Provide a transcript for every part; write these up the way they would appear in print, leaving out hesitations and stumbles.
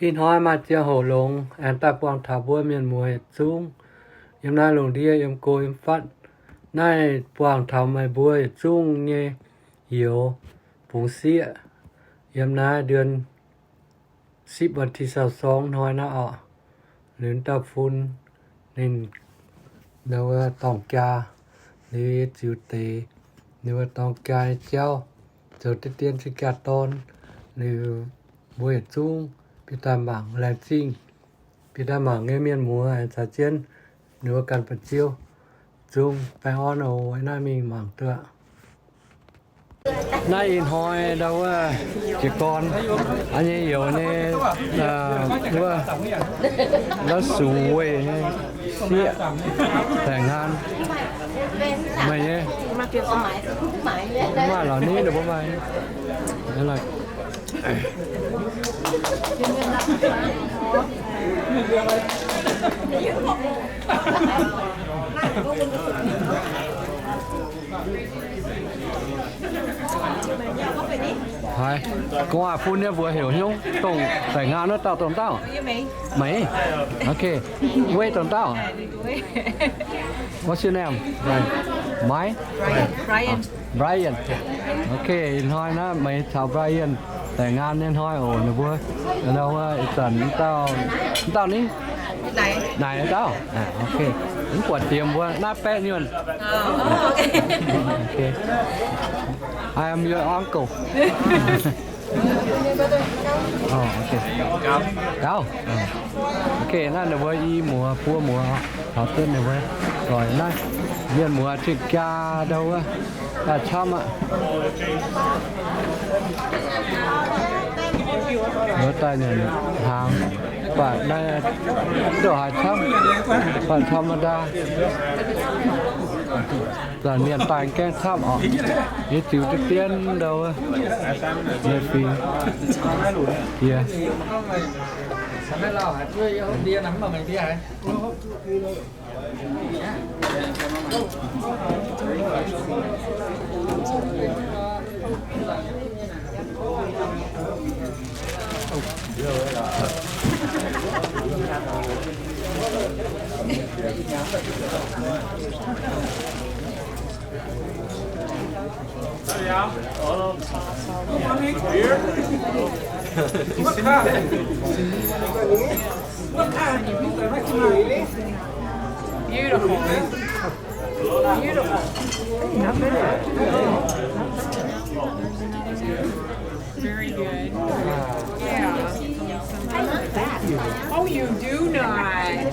in hoi ma chia hồ long an ta quang thả bua miền mùa xuống yếm na lồng đi yếm cô yếm phát nay quang thả mai bua xuống nghe hiểu phùng xịa yếm naเดือน10วันที่22น้อยนะอ่ะหรือตาฟุนนินเนว่าต้องกาหรือจิวเตเนว่าต้องกาเจ้าเจ้าเตียนสิกาตอนหรือบัวจุ้งพิตาหมังแรงซิ่งพิตาหมังเงี้ยเมียนหมัวสาเจียนหรือว่าการปัดเจียวจุ้งไปอ้อนเอาไว้หน้ามีหมังเตอะนายอินหอยดาวว่าจีกรอันนี้อยู่ในว่าแล้วสวยเสียแต่งงานไม่เนี่ยมาเกี่ยวกับหมายว่าเหล่านี้เดี๋ยวผมไปนั่นแหละHai, có à phun nhá vừa hiểu nhung, tổng phải ngang nó tao tổng tao. Mấy? Ok, wait tổng tao. What's your name? Mike? Brian. Brian. Ok, thôi nó mấy chào Brian. Tại ngang nên thôi ổn được vừa. Ở đâu tận tao ní. Này tao. À ok. Cũng quạt tiệm vừa nát pe như vậy. Ok. I am your uncle. Ok. Cao. Ok,นั่นเลยว่าอีหมัวพัวหมัวเขาเต้นเลยว่าก่อนนั่นเรียนหมัวจิกาเดาว่าแต่ชอบอ่ะแล้วตายเนี่ยทางป่าได้เดี๋ยวหาช่ำป่าธรรมดาlà miền tài kén tham ở như tiểu cái tiên đâu nơi phi kia đi nắm mà mày đi hả Beautiful. Beautiful. Very good. Yeah. Oh, you do not.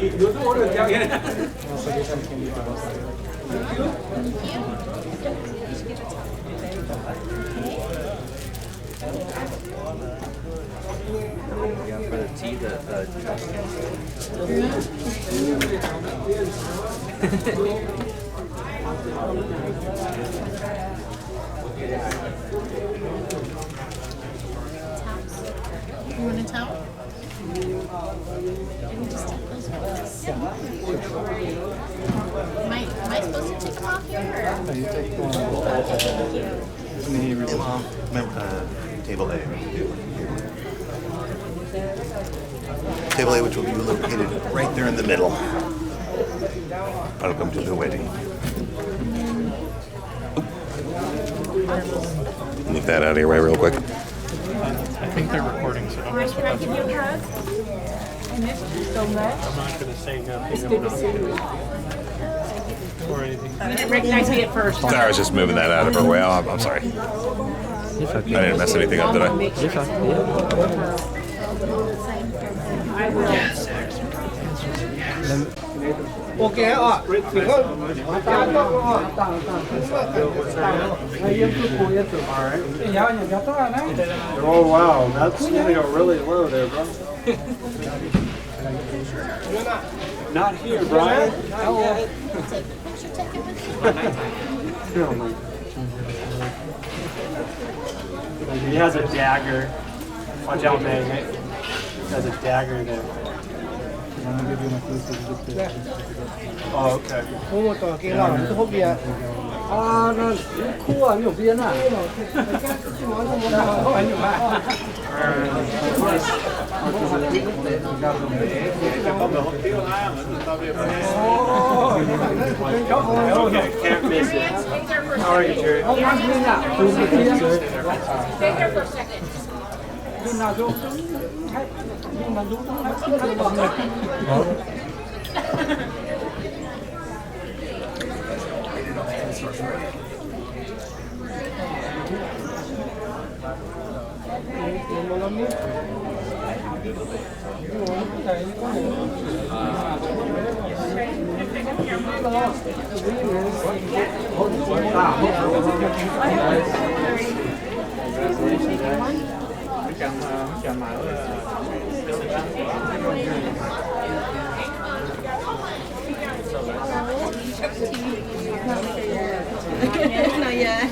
You do For the tea, You want to tell? Am I supposed to take them off here? Table A. Table A, which will be located right there in the middle. Welcome to the wedding. Move that out of your way real quick. I think they're recording, so don't mess with that. I'm not going to say nothing or anything. You didn't recognize me at first. I was just moving that out of her way. Oh, I'm sorry. I didn't mess anything up, did I? ok ạ thì có Oh wow, that's gonna go really low there, bro. Not here, Brian. He has a dagger. Watch out, man. He has a dagger there. Oh, okay. À, nó khu ở nhiều viên à? Không phải nhiều bạn. Okay, can't miss it. How are you, Jerry? Không ăn viên à? Từ cái kia. Stay there for a second. Khi nào xuống nhưng mà xuống nó Not yet.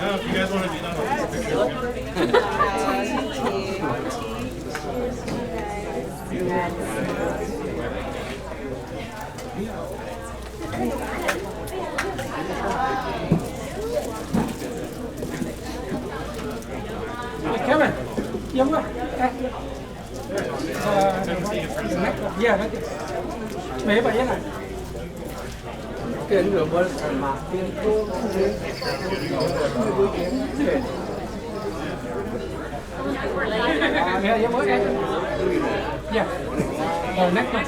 If you guys want to do that, I'll take a picture. Kevin, giống quá. Yeah, that's it. Mấy bạn này. Tiền nửa bữa mà tiền cô nghe giống mới em. Yeah. Rồi next one.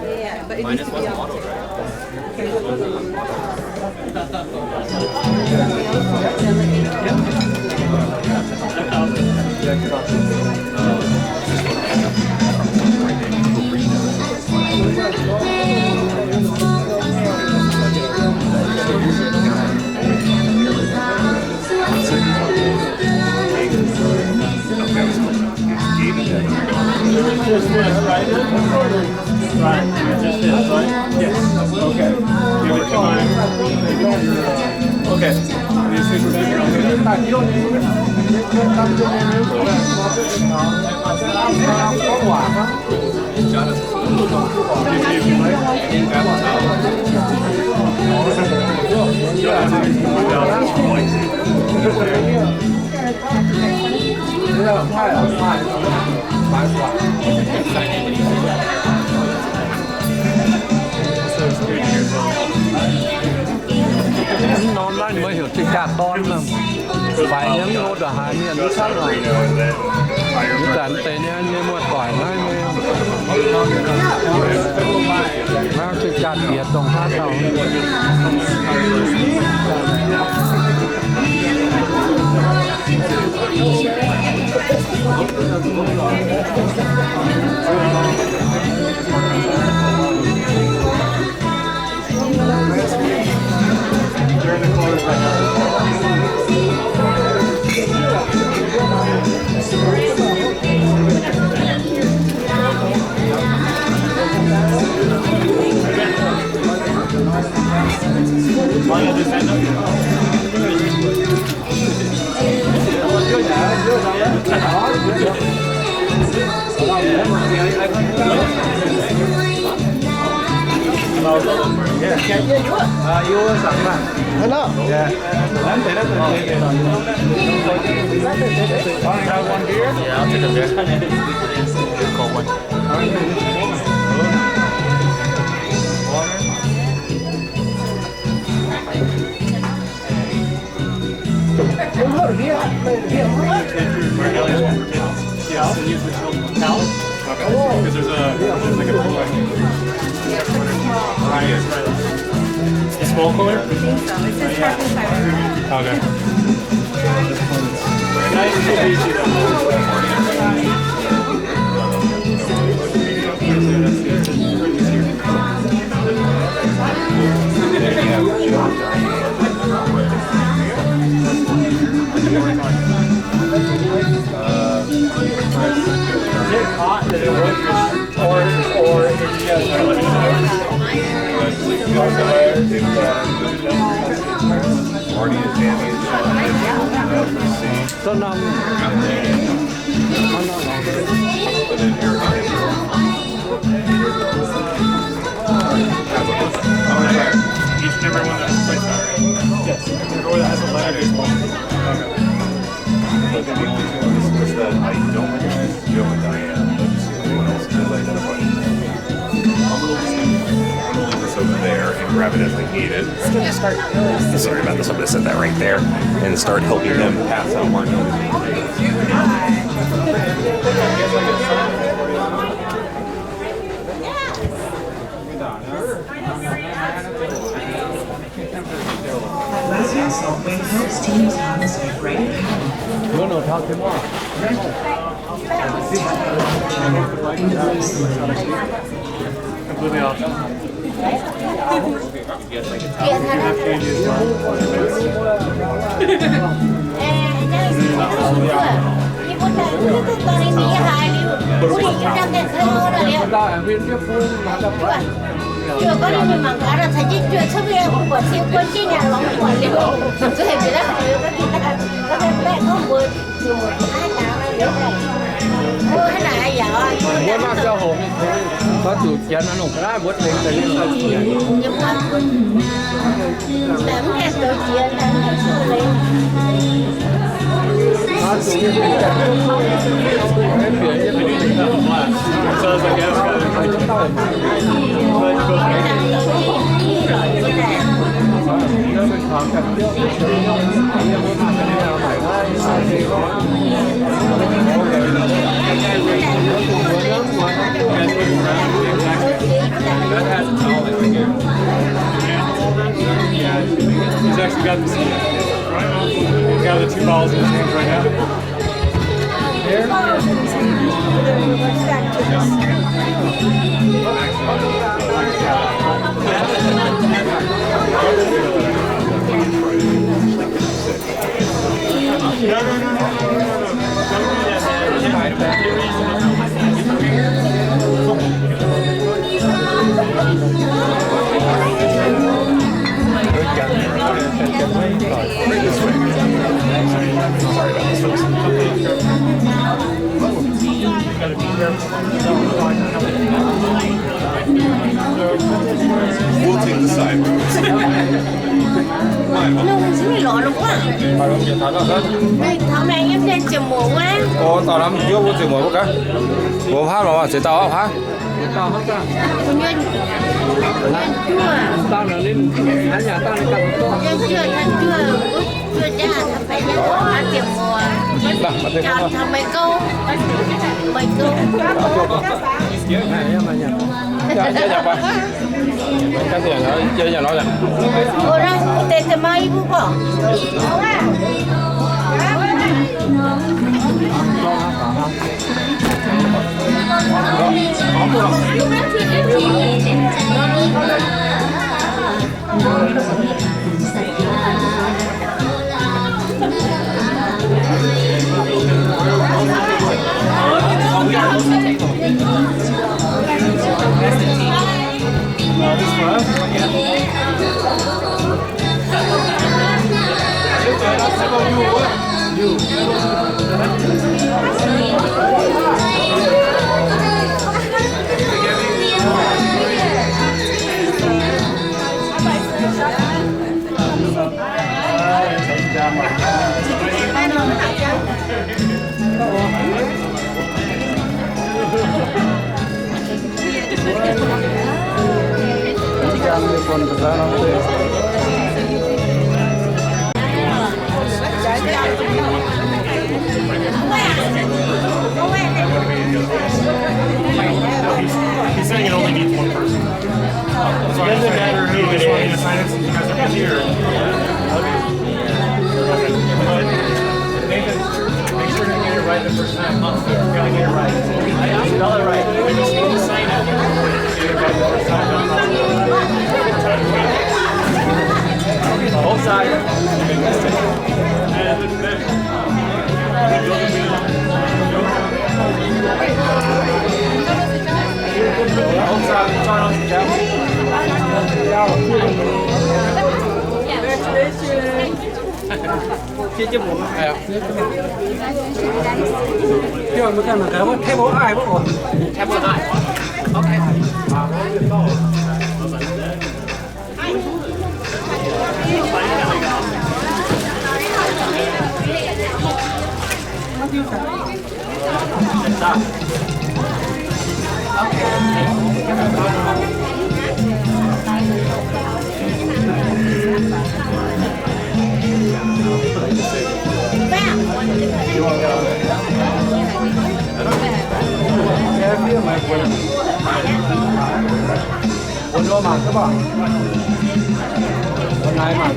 Yeah, but it needs to be on. Right, just this, right? Yes. Okay. Give it to my... Okay. This is nó lại mới hiểu tình cảm con mà phải nhắm ngô đỏ hai miền nước khác rồi những cái tên này như một tỏi này nó tình cảm biệt đồng hát đầu during the close right yêu sẵn mà hello yeah I'm there have one beer Yeah, I'll take a beer. Cold one. Yeah, and use the chilled towel. Okay. Because there's like a right. Small cooler? I think so. It says sparkling cider. Okay. Nice and easy though. Số 5 Each and every one that's placed already. Yes. Or that has a letter is one. But the only two on this list that I don't recognize is Joe and Diane. Everyone else is identified. I'm gonna leave this over there and grab it as they need it. Sorry about this. I'm gonna set that right there and start helping them pass out one. Last year's Subway host teams on this great No, talk to more. Completely off. chưa có đi mình mặc cả là thấy chưa sắp đi của siêu quân chi nhà lóng của liệu tôi thấy cái đó có thể bé có buồn từ một hai tháng này nữa này cái này giờ Muốn mang cho hồn có chủ chiến nó nổ ra bớt lên tới lên là nhưng mà đám kẹt tổ chiến là lên Sounds like yeah, he's actually got the he's got the two balls in his hands right now. We'll take the side roads. nó không bị lọ đúng không này tháng này em lên chừng mùa quá tao làm chưa có chừng một cái bộ phá rồi sẽ tao phá tao hết ra nhân chua tao là lên ở nhà tao lên cầm nhân chưa cha thằng phải nhân ăn tiệm mùa chọn thằng mấy câu này mà nhà cái tiền ở chơi nhà nó là ủa đâu tê tê mai bu bỏ He's saying it only needs one person. So it doesn't matter who. You just want me to sign it since you guys are busy, or? Nathan, make sure to get it right the first time. You gotta get it right. Spell it right. We just need to sign it. Get it right the first time. Both sides. Both sides. Chia cho bố. Chứ mà cái mà cái bố thêm bố ai bố ổn. Thêm bố ai. Ok. Quân đua mà các bạn. Quân này mà.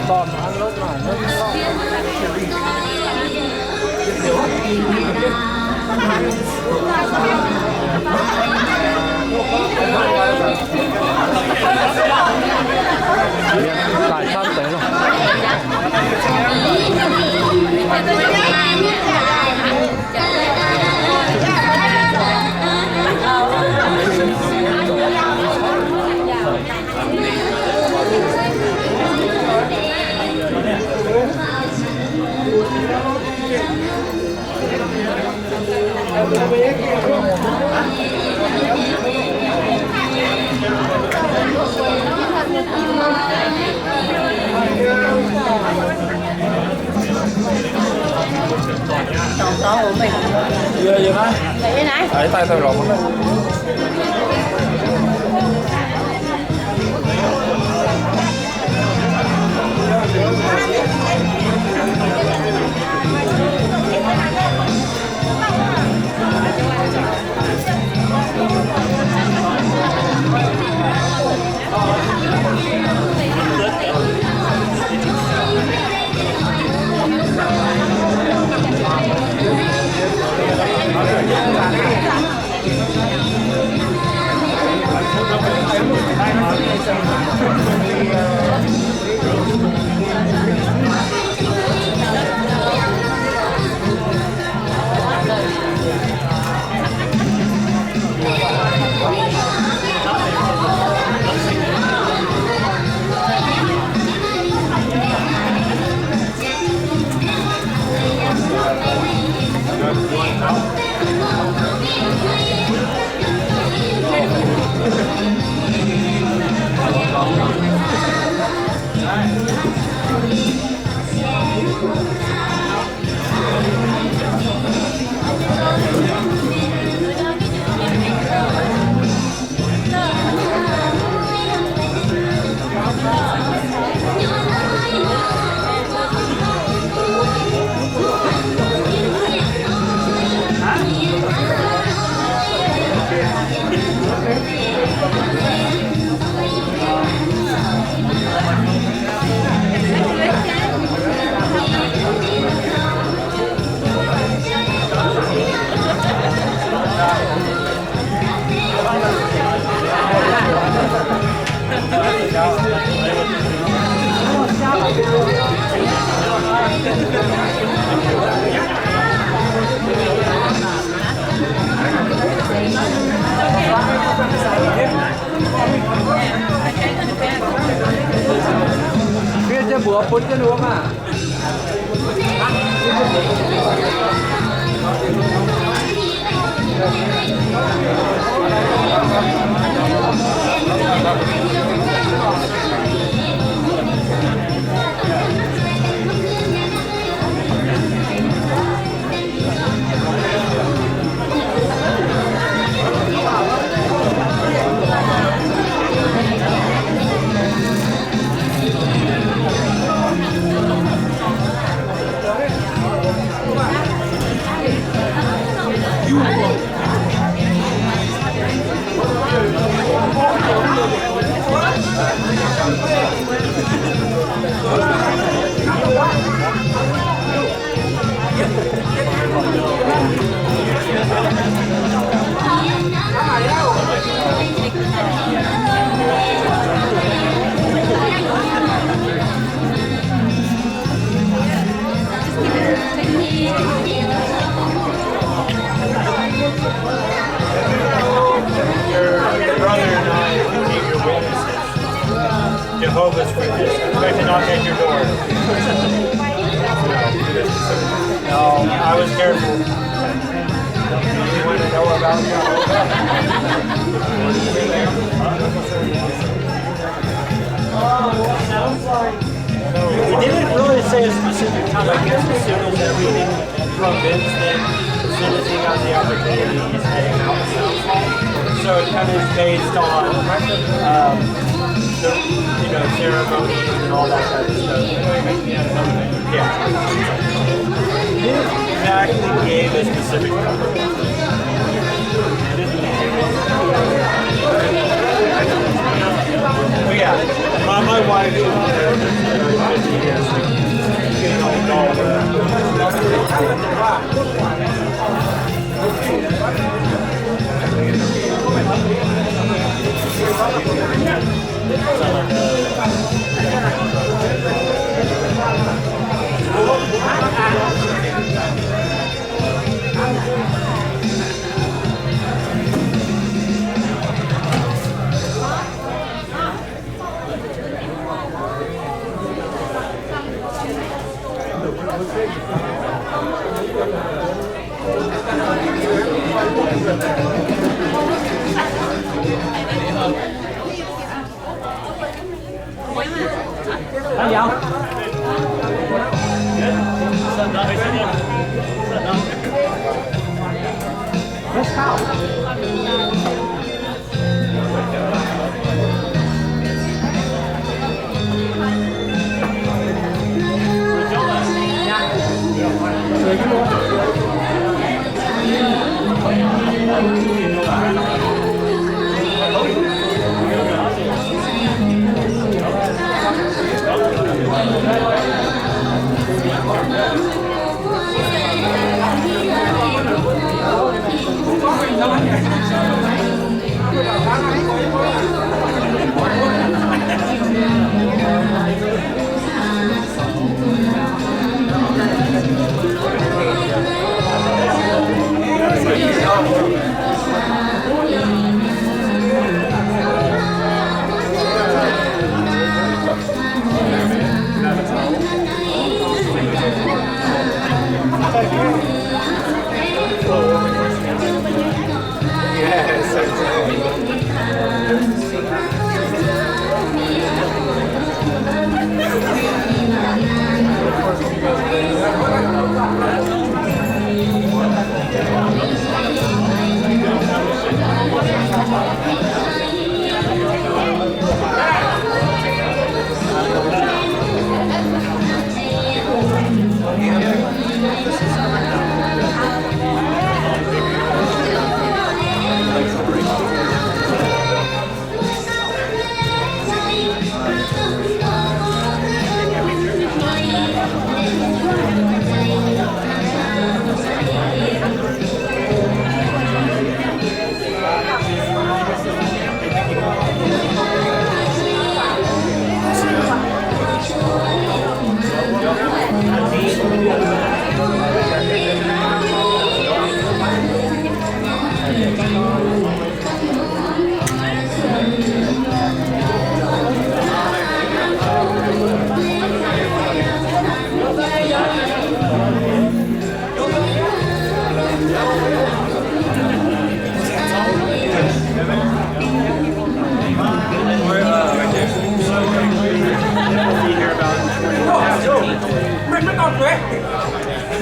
Còn ăn lốt mà nó lại sang tới rồi. to của mình. Dưa dưa này. Vậy này. Đấy tay tôi lộn đấy. Phía cho bữa phun cho uống à. Your brother and I became your witnesses. Jehovah's Witnesses. Expect to knock at your door. No, I was careful. You want to know about It didn't really say a specific time. I guess as soon as everything convinced him, as soon as he got the opportunity, he's heading out. So it kind of is based on the ceremonies and all that kind of stuff. Yeah. He didn't exactly gave a specific number. But yeah, my wife is there 50 years. Getting all dolled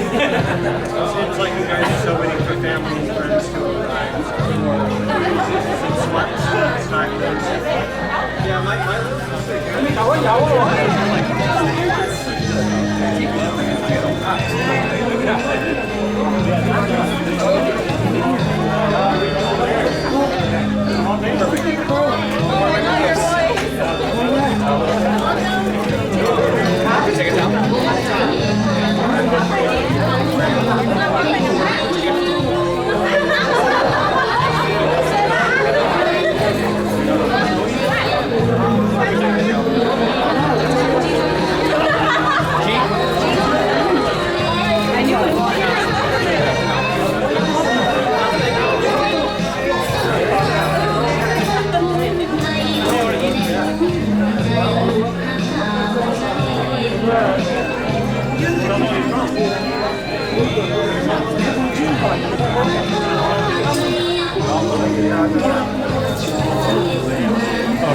Seems like you guys are so waiting for family and friends to arrive. Some smart time. Yeah, my take it down.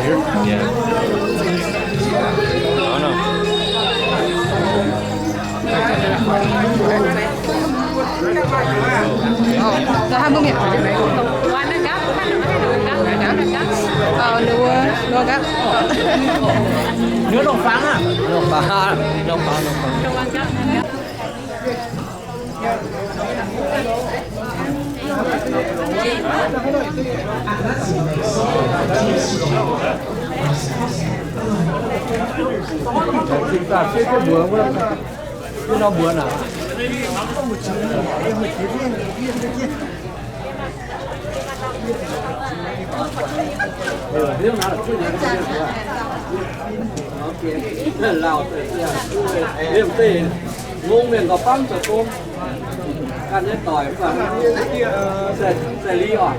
here? Yeah. Oh no. Rồi 20 miệng ở trên đấy. Qua nó gấp, nua gấp. Nước đồng phán à? Đồng phá. Không ăn gấp. Chúng ta sẽ cái bữa với cái nó bữa nào điểm tỉ ngung miền có băng từ tôm ăn nhất tỏi và sẽ ly hỏi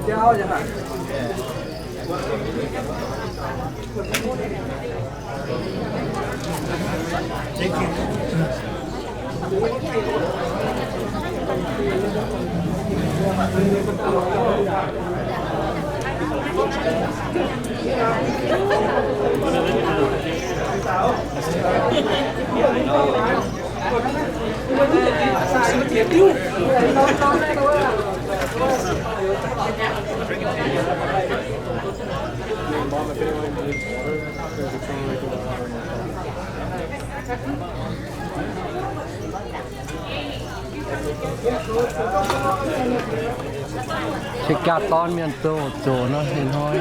cháo chẳng hạn Thì cả ton miền tô nó hình thôi.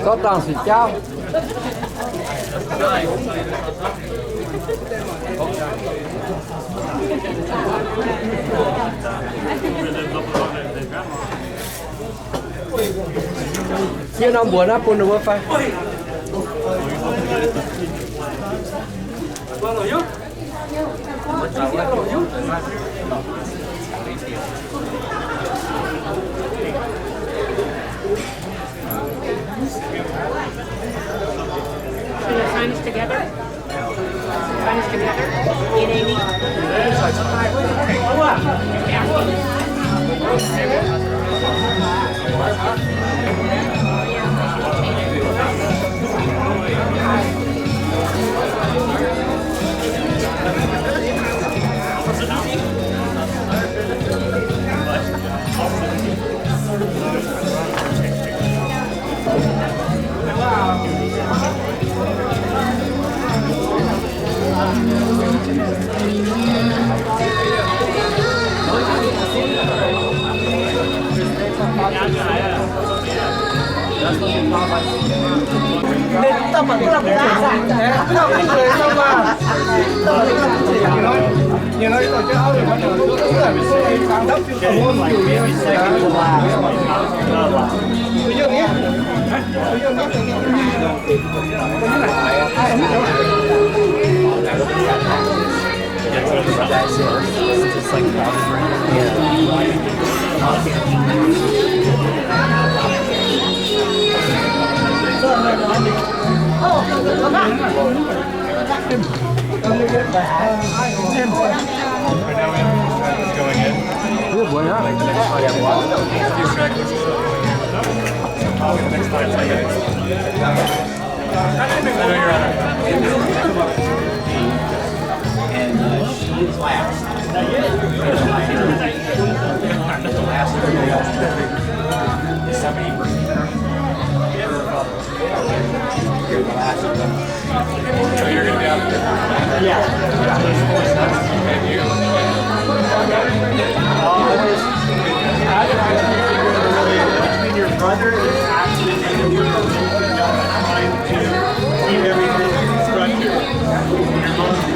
Có toàn xịt cháo. Như nó buồn á, buồn được phải. Sign us together. Sign us together. In Amy. Tao vẫn cứ làm cái tao cũng cười xong mà. You know, tổ chức áo thì bắt đầu tôi cứ là tôi sáng đốc chứ không muốn nhiều như vậy. Tôi yêu nhé. Tôi yêu nhé. Just like Going in. Good boy, huh? Next 5 seconds. I know you're on And she is last. So you're going to be out there? Yeah. here is actually taking your position, y'all are trying to keep everything structured. Your mom's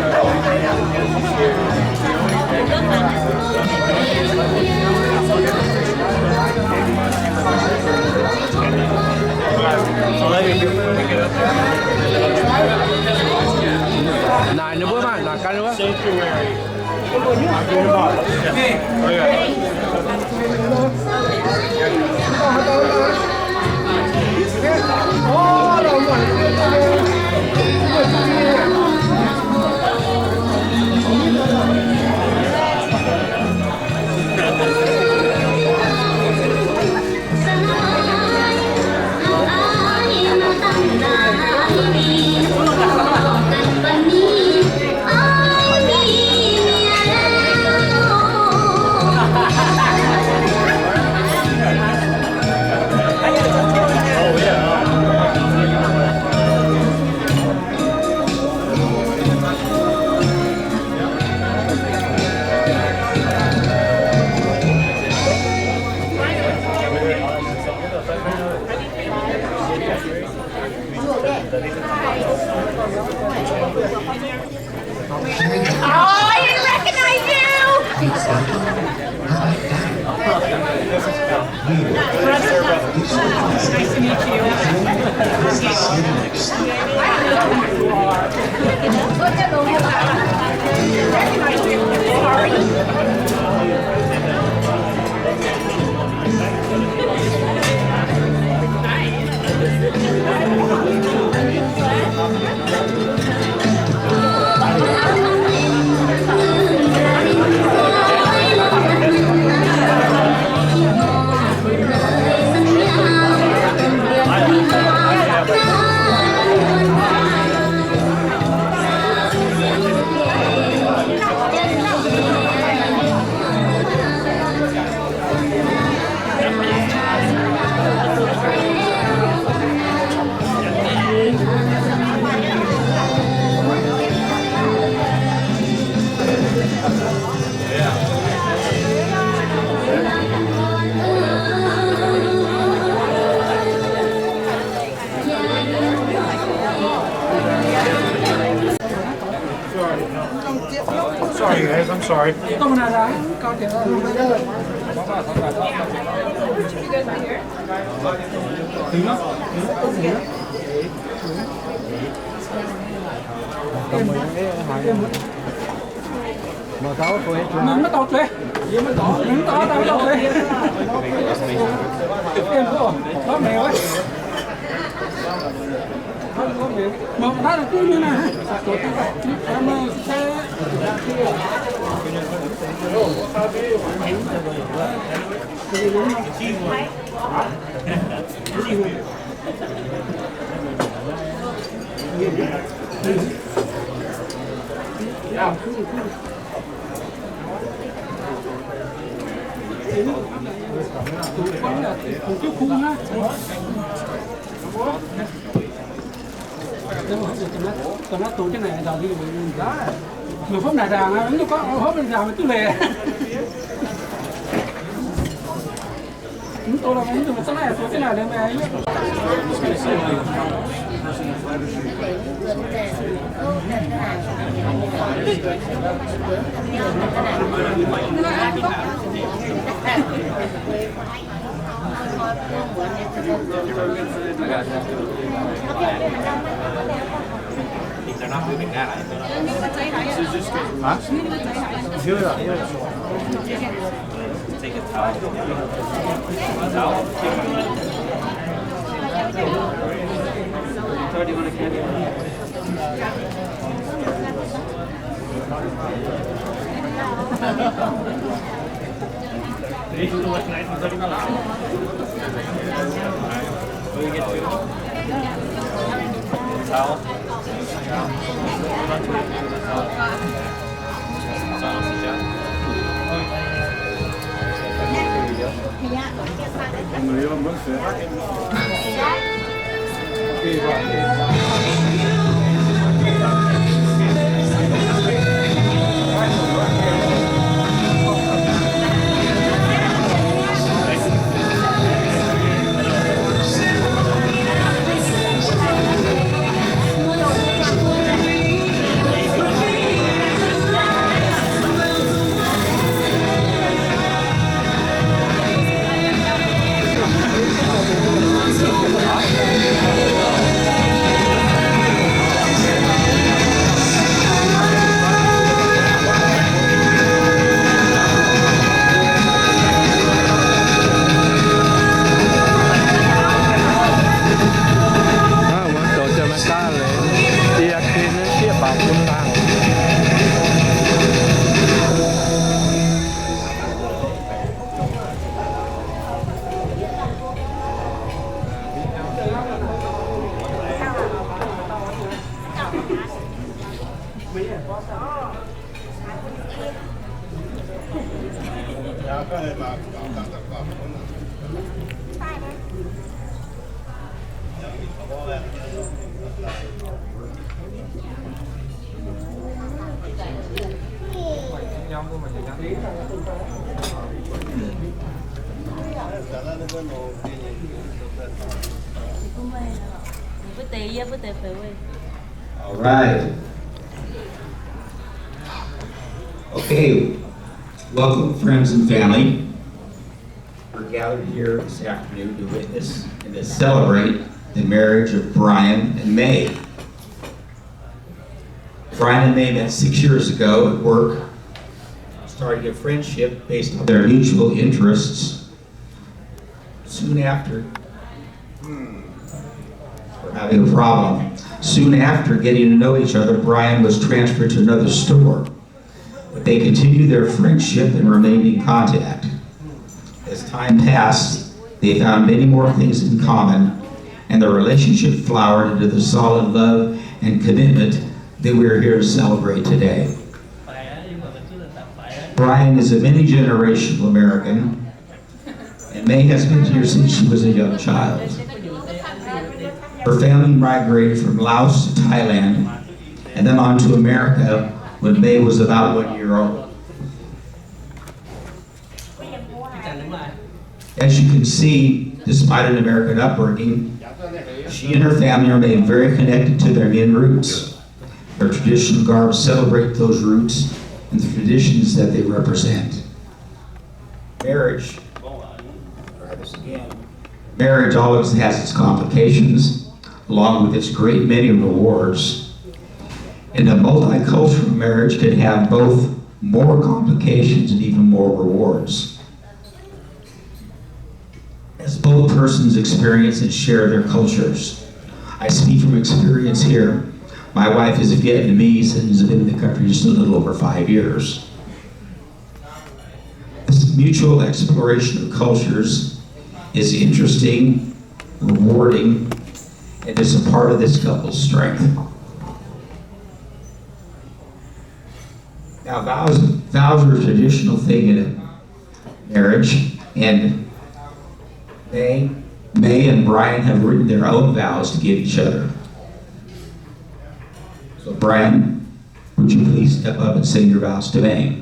Nãy nữa bữa mà, nãy cái nữa. Sanctuary. Sorry guys, I'm sorry. Mà tao tôi hết. Mình mới tao chơi. Mình tao chơi. Em có mèo ấy. Mà nó là cứ như này. Em sẽ còn nó tụ cái này đầu đi đó mà phốp đại đàng á nó có phốp đại đàng cứ lè chúng tôi là chúng tôi sẽ lại số cái này lên này They're not moving that. Hả? Chưa rồi. Take a towel. Towel. So do you want a candy? Towel. Người yêu mất sẽ. All right. Okay. Welcome, friends and family. We're gathered here this afternoon to witness and to celebrate the marriage of Brian and May. Brian and May met 6 years ago at work, starting a friendship based on their mutual interests. Soon after, we're having a problem. Soon after getting to know each other, Brian was transferred to another store. But they continued their friendship and remained in contact. As time passed, they found many more things in common, and their relationship flowered into the solid love and commitment that we are here to celebrate today. Brian is a many-generational American, and May has been here since she was a young child. Her family migrated from Laos to Thailand, and then on to America when May was about 1 year old. As you can see, despite an American upbringing, she and her family remain very connected to their Mien roots. Their traditional garbs celebrate those roots and the traditions that they represent. Marriage, marriage always has its complications, along with its great many rewards. And a multicultural marriage can have both more complications and even more rewards. As both persons experience and share their cultures. I speak from experience here. My wife is a Vietnamese and has been in the country just a little over 5 years. This mutual exploration of cultures is interesting, rewarding, and is a part of this couple's strength. Now, vows are a traditional thing in a marriage, and May and Brian have written their own vows to give each other. So Brian, would you please step up and say your vows to May?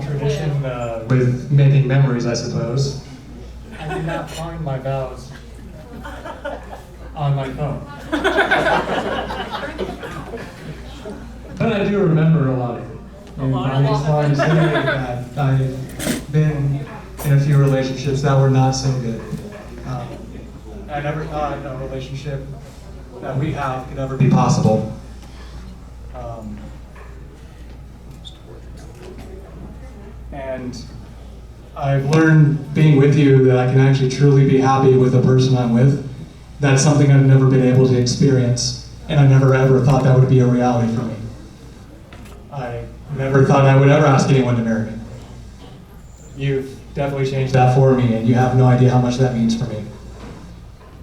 Tradition with making memories, I suppose. I did not find my vows on my phone. But I do remember a lot of it. And I just wanted to say that I've been in a few relationships that were not so good. I never thought a relationship that we have could ever be possible. And I've learned being with you that I can actually truly be happy with the person I'm with. That's something I've never been able to experience, and I never ever thought that would be a reality for me. I never thought I would ever ask anyone to marry me. You've definitely changed that for me, and you have no idea how much that means for me.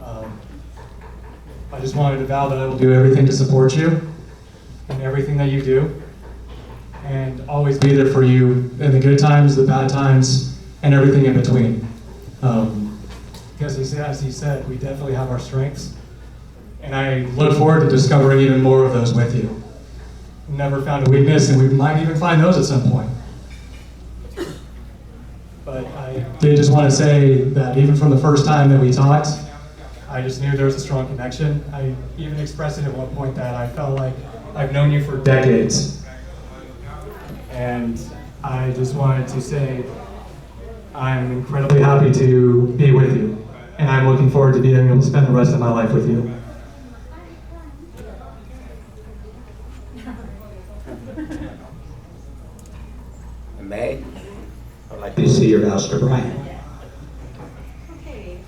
I just wanted to vow that I will do everything to support you in everything that you do, and always be there for you in the good times, the bad times, and everything in between. Because as he said, we definitely have our strengths, and I look forward to discovering even more of those with you. Never found a weakness, and we might even find those at some point. But I did just want to say that even from the first time that we talked, I just knew there was a strong connection. I even expressed it at one point that I felt like I've known you for decades. And I just wanted to say I'm incredibly happy to be with you. And I'm looking forward to being able to spend the rest of my life with you. May, I'd like to see your vows to Brian. Okay.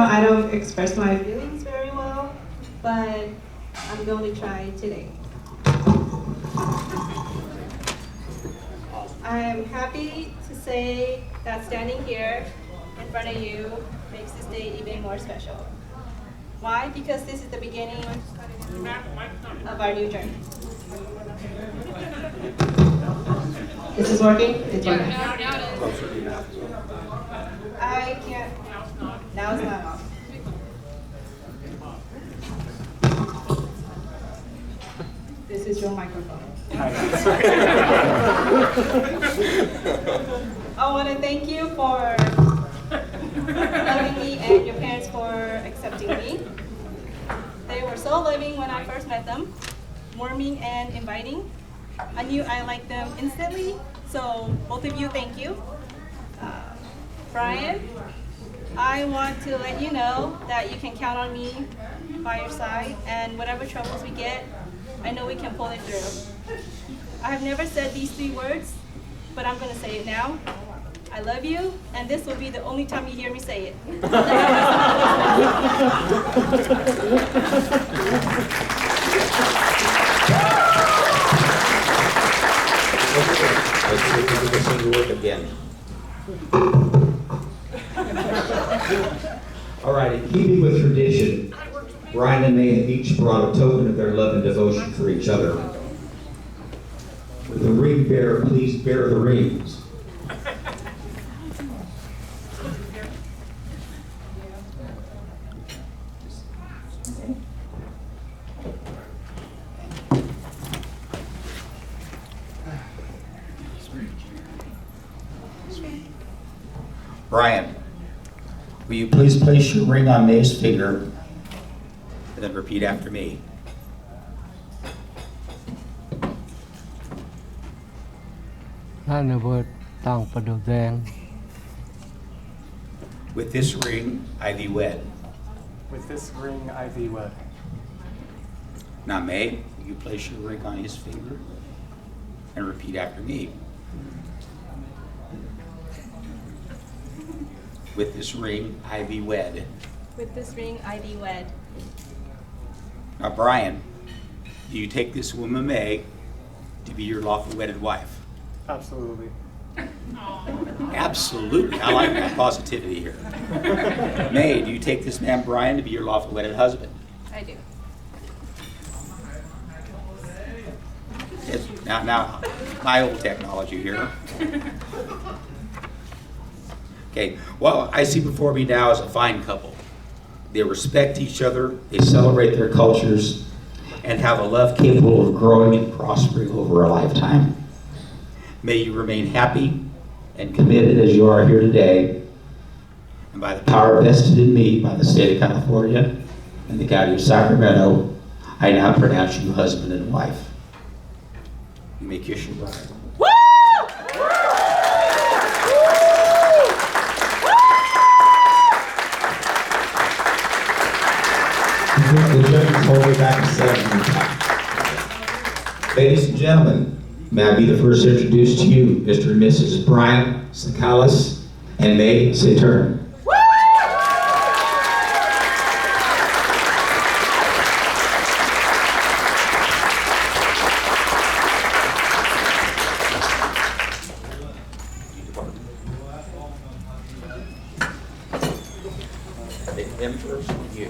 I don't express my feelings very well, but I'm going to try today. I am happy to say that standing here in front of you makes this day even more special. Why? Because this is the beginning of our new journey. This is working? It's working. I can't. Now it's not off. This is your microphone. I want to thank you for loving me and your parents for accepting me. They were so loving when I first met them, warming and inviting. I knew I liked them instantly, so both of you, thank you. Brian, I want to let you know that you can count on me by your side, and whatever troubles we get, I know we can pull it through. I have never said these 3 words, but I'm going to say it now. I love you, and this will be the only time you hear me say it. Let's see if we can get this to work again. All right, in keeping with tradition, Brian and May have each brought a token of their love and devotion for each other. With the ring bearer, please bear the rings. Brian, will you please place your ring on May's finger and then repeat after me. With this ring, I thee wed. With this ring, I thee wed. Now, May, will you place your ring on his finger and repeat after me. With this ring, I thee wed. With this ring, I thee wed. Now, Brian, do you take this woman, May, to be your lawful wedded wife? Absolutely. Absolutely. I like that positivity here. May, do you take this man, Brian, to be your lawful wedded husband? I do. Yes. Now, my old technology here. Okay, well, I see before me now is a fine couple. They respect each other, they celebrate their cultures, and have a love capable of growing and prospering over a lifetime. May you remain happy and committed as you are here today, and by the power vested in me by the state of California and the county of Sacramento, I now pronounce you husband and wife. You may kiss your bride. The judge is holding back to 7. Ladies and gentlemen, may I be the first to introduce to you Mr. and Mrs. Brian Saetern and Mien Meuy Saetern. Them first, you.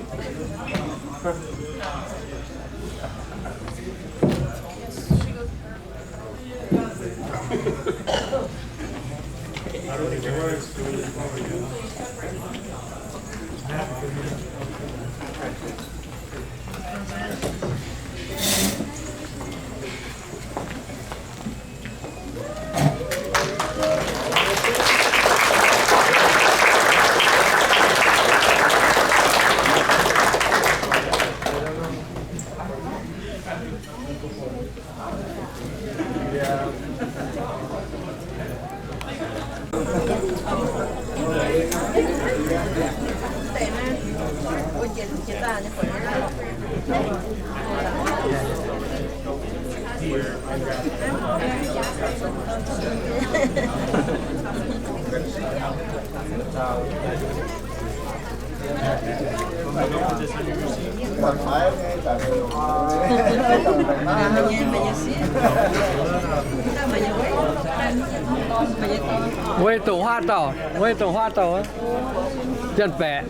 Quê tổ hoa tàu á, chân bẹ.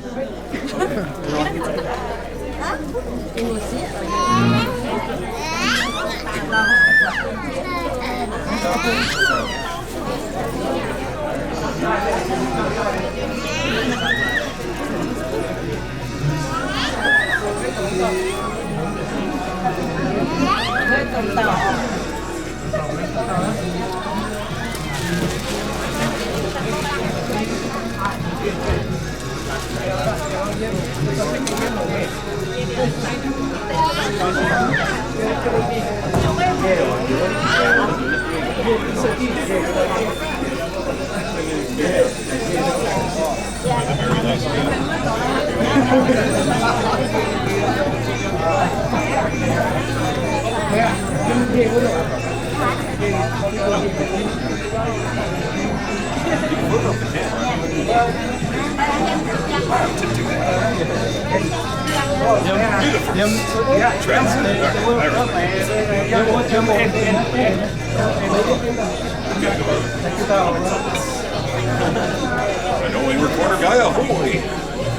An only recorder guy, ahoy!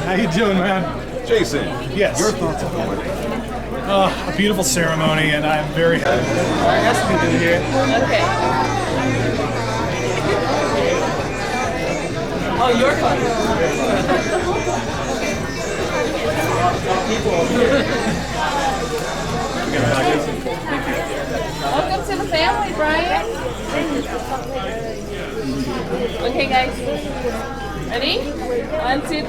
How you doing, man? Jason, yes. Your thoughts on the wedding? A beautiful ceremony, and I'm very happy. I guess we can do here. Okay. Oh, your fun. Welcome to the family, Brian. Okay, guys. Ready? 1, 2, 3.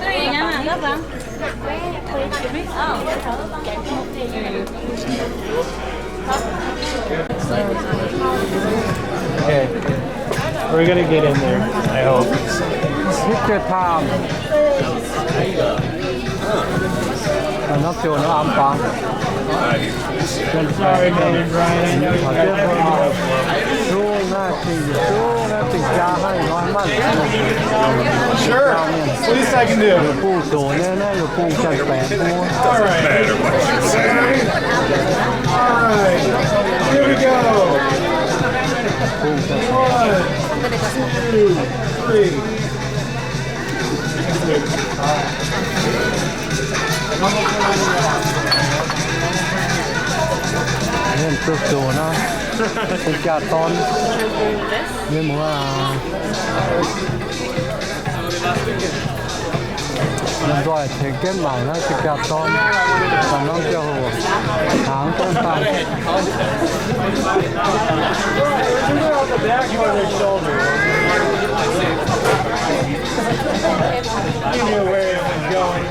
Okay. We're gonna get in there, I hope. Take your time. Nó chiều nó ấm bóng. Sorry, man and Brian. I know you guys Sure. It's the least I can do. All right. All right. Here we go. 1, 2, 3. Nên cực đồ nó Tình cả ton Nên muốn Nên rồi thì kết màu nó tình cả ton Và nó cho hồ Tháng con tăng You knew where it was going, David. You knew where it was going.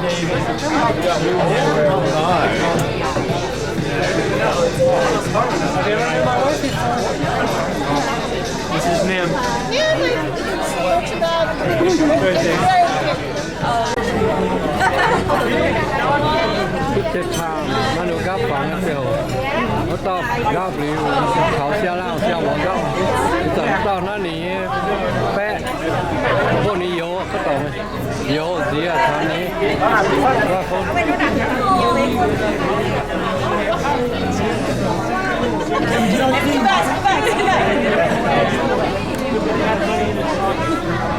This is Mien. Cái thang nó được gấp bằng cái nó to gấp điเขาเสียแล้วเสียหมดแล้วแต่ตอนนั้นนี่แปะพวกนี้โยก็ต่อโยเสียทางนี้ว่าคน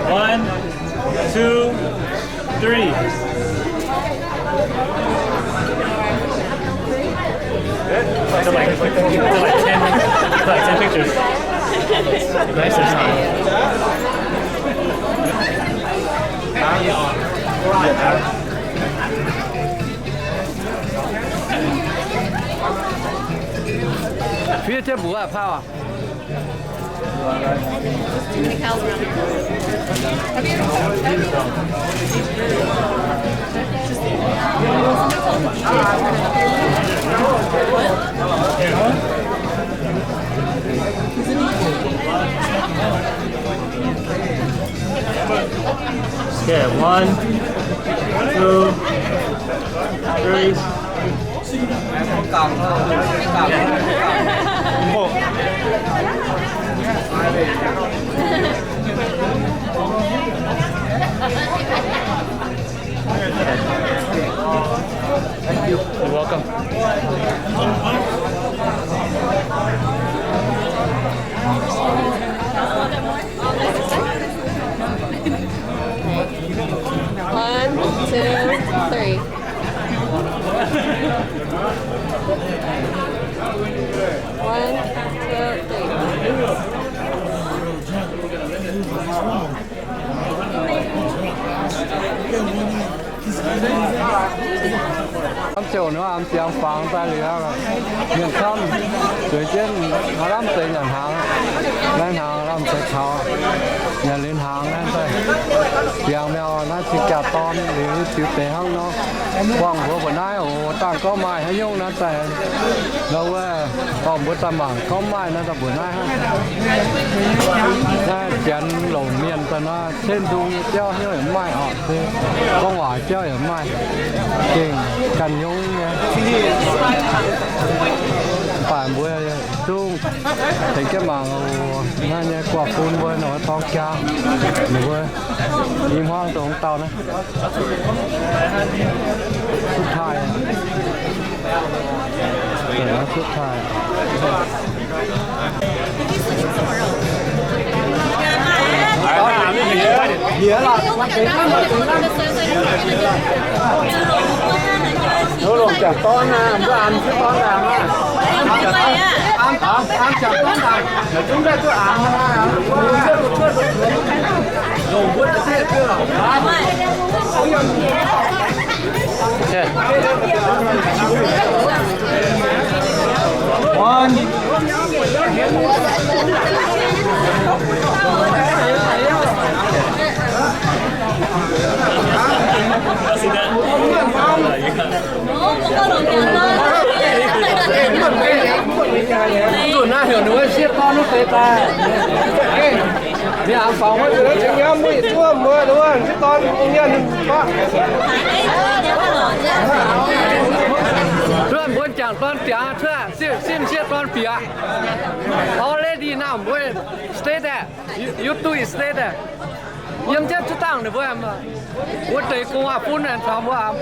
1, 2, 3. So like 10 pictures. Nice or not? Phía trên búa à phao à? Okay, 1, 2, You're welcome. One, two, three. Ăn chiều nữa ăn tiếng phẳng tại lìa rồi miền Nam dưới trên nó làm tới ngân hàng làm tới tháo nhà liên hàng nên thôi tiếng mèo nó chỉ cả ton thì chỉ tế hăng nó quăng vừa bữa nay ồ tàn có mai hay nhung nó tại đâu còn bữa tàn mảng có mai nó là bữa nay ha chén lẩu miền tao nó trên dung treo như ở mai họ thì con quả treo ở mai king cần nhung phải bữa chung thì cái mảng nó như quả phun bữa nó to cao bữa im hoang tụi tao nữaสุดท้ายสุดท้ายเหี้ยล่ะnó lộn chả to nè, cứ ăn chứ to nè ăn chả to nè, chúng ta cứ ăn đồ vứt thế chưa? One. Tụi nó hiểu nữa siết to nó tê ta. Đi ăn phòng hết rồi chứ nhá mũi chua mưa đúng không? Siết to nhân to. Tuan buồn chẳng tuan tiếng thưa xin siết tuan phía. Already now boy stay there. You two stay there. Yếm chết chú tăng được với em mà. Ủa tới cô à phun này sao mua em.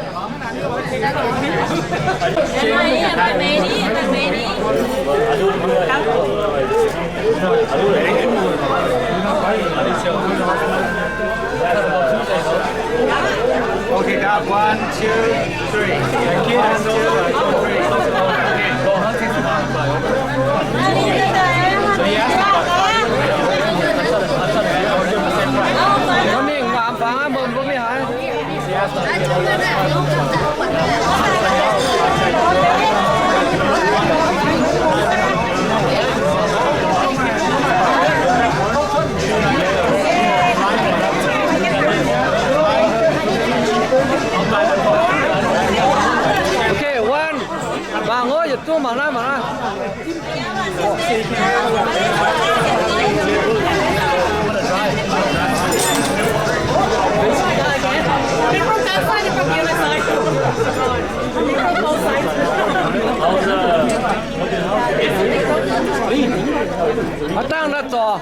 Okay, got 1, 2, 3. Thank you. 1, 2, 3. Okay, go hunting for nó mình làm phá mồm có mấy hả? Okay, one. Mà ngồi giật tu mà ra. Mà tăng ra trò.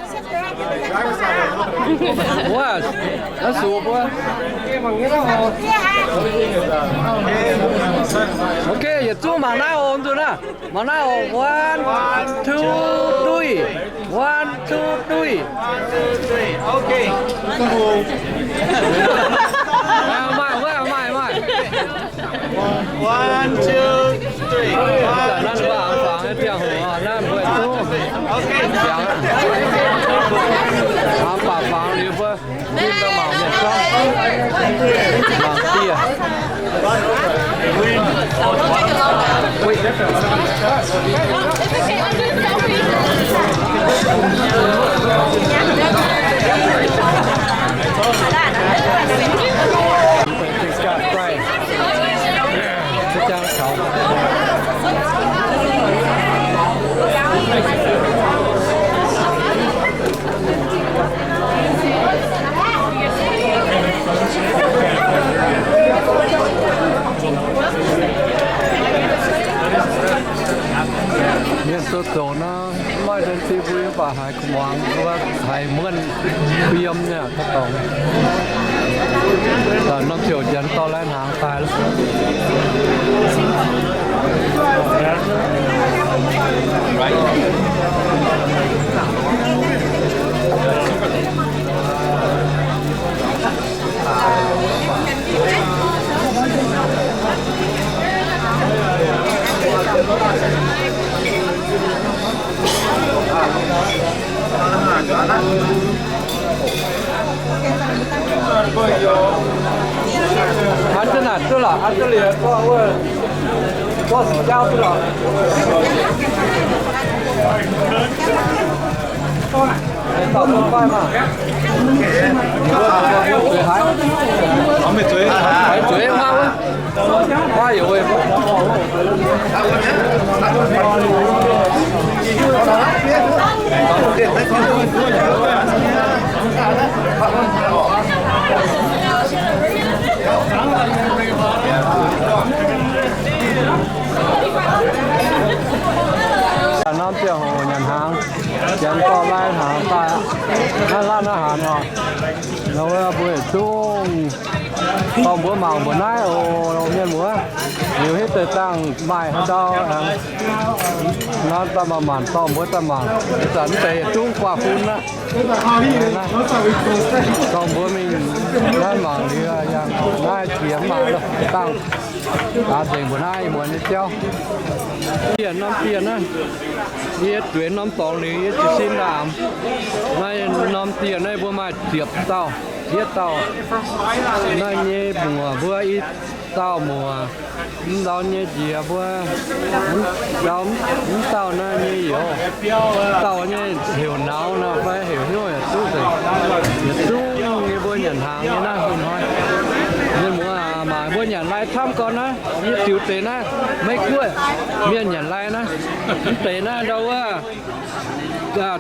Wow, nó sụp quá. Ok, giờ chú mà nãy ổn rồi nè. Mà nãy ổn 1, 2, 3. 1, 2, 3. Ok. Mai. 1, 2, 3. Nó vào phẳng cái tiếng hổ, nó vừa chú. Ok. Nó bảo phẳng đi vừa. Đi ra màu nhật không. Màu kia. Wait, ตัวโตนะไม่เดินซีบุยป่าหายขวางเพราะว่าหายเหมือนเปียมเนี่ยก็ต้องแต่น้ำเฉียวยันตอนแรกหางตายแล้วอันจะหนักตัวหรออันจะเหลือก็ว่าก็สิเจ้าตัวหรอต่อไปมาเอาไม่追还追吗哇有喂น้ำเจียวหัวยันหางยันก็ไล่หางตายนั่นร้านอาหารเนาะเราว่าบุญจุ้งตอมบัวหมางบัวน้ายโอ้เราเนี่ยบัวอยู่ให้เตะตั้งไม้ให้ดาวน้ำตาหมันตอมบัวตาหมันสันเตะจุ้งกว่าคุณนะตอมบัวมีน้ำหมันเรือยังน้ายเขียมมาแล้วตั้งตาเสียงบัวน้ายเหมือนเจ้าเปลี่ยนน้ำเปลี่ยนนะเย็ดเวียนน้ำตองหรือเย็ดสิ้นดามในน้ำเตียนในบัวมาเสียบเต้าเย็ดเต้าในเงี้ยบัวบัวอีเต้าบัวเราเงี้ยเจียบัวเราเต้านั่นเงี้ยอยู่เต้าเงี้ยเหี่ยวหนาวนะไปเหี่ยวน้อยตู้สิตู้เงี้ยบัวหยันหางเงี้ยน่าคุณน้อยเงี้ยบัวมาบัวหยันไล่ทำก่อนนะยี่ติ๋วเตะนะไม่กล้วยเมียนหยันไล่นะเตะนะเราว่า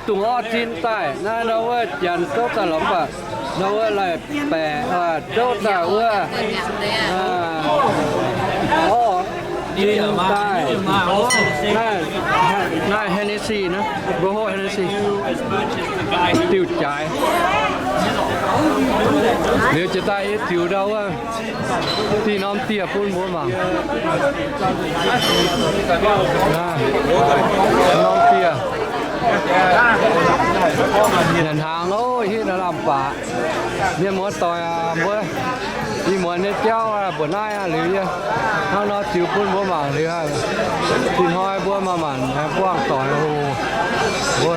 ตุงอ้อจีนใต้นะเราว่ายันโต๊ะตลบอะเราว่าอะไรแปะโต๊ะตะว่าอ้อจีนใต้น่าเฮนเนซีนะโบโฮเฮนเนซีติวจ่ายเดี๋ยวจะได้ติวเราว่าที่น้องเตี้ยพูดมัวมังน้องเตี้ยเดินทางโอ้ยที่ระดับป่าเนี่ยมัวต่อยมัวที่มัวเนี่ยเจ้าปวดหน้าหรือถ้าน้องติวพูดมัวมังหรือที่ห้อยบัวมาหมันกว้างต่อยโอ้บัว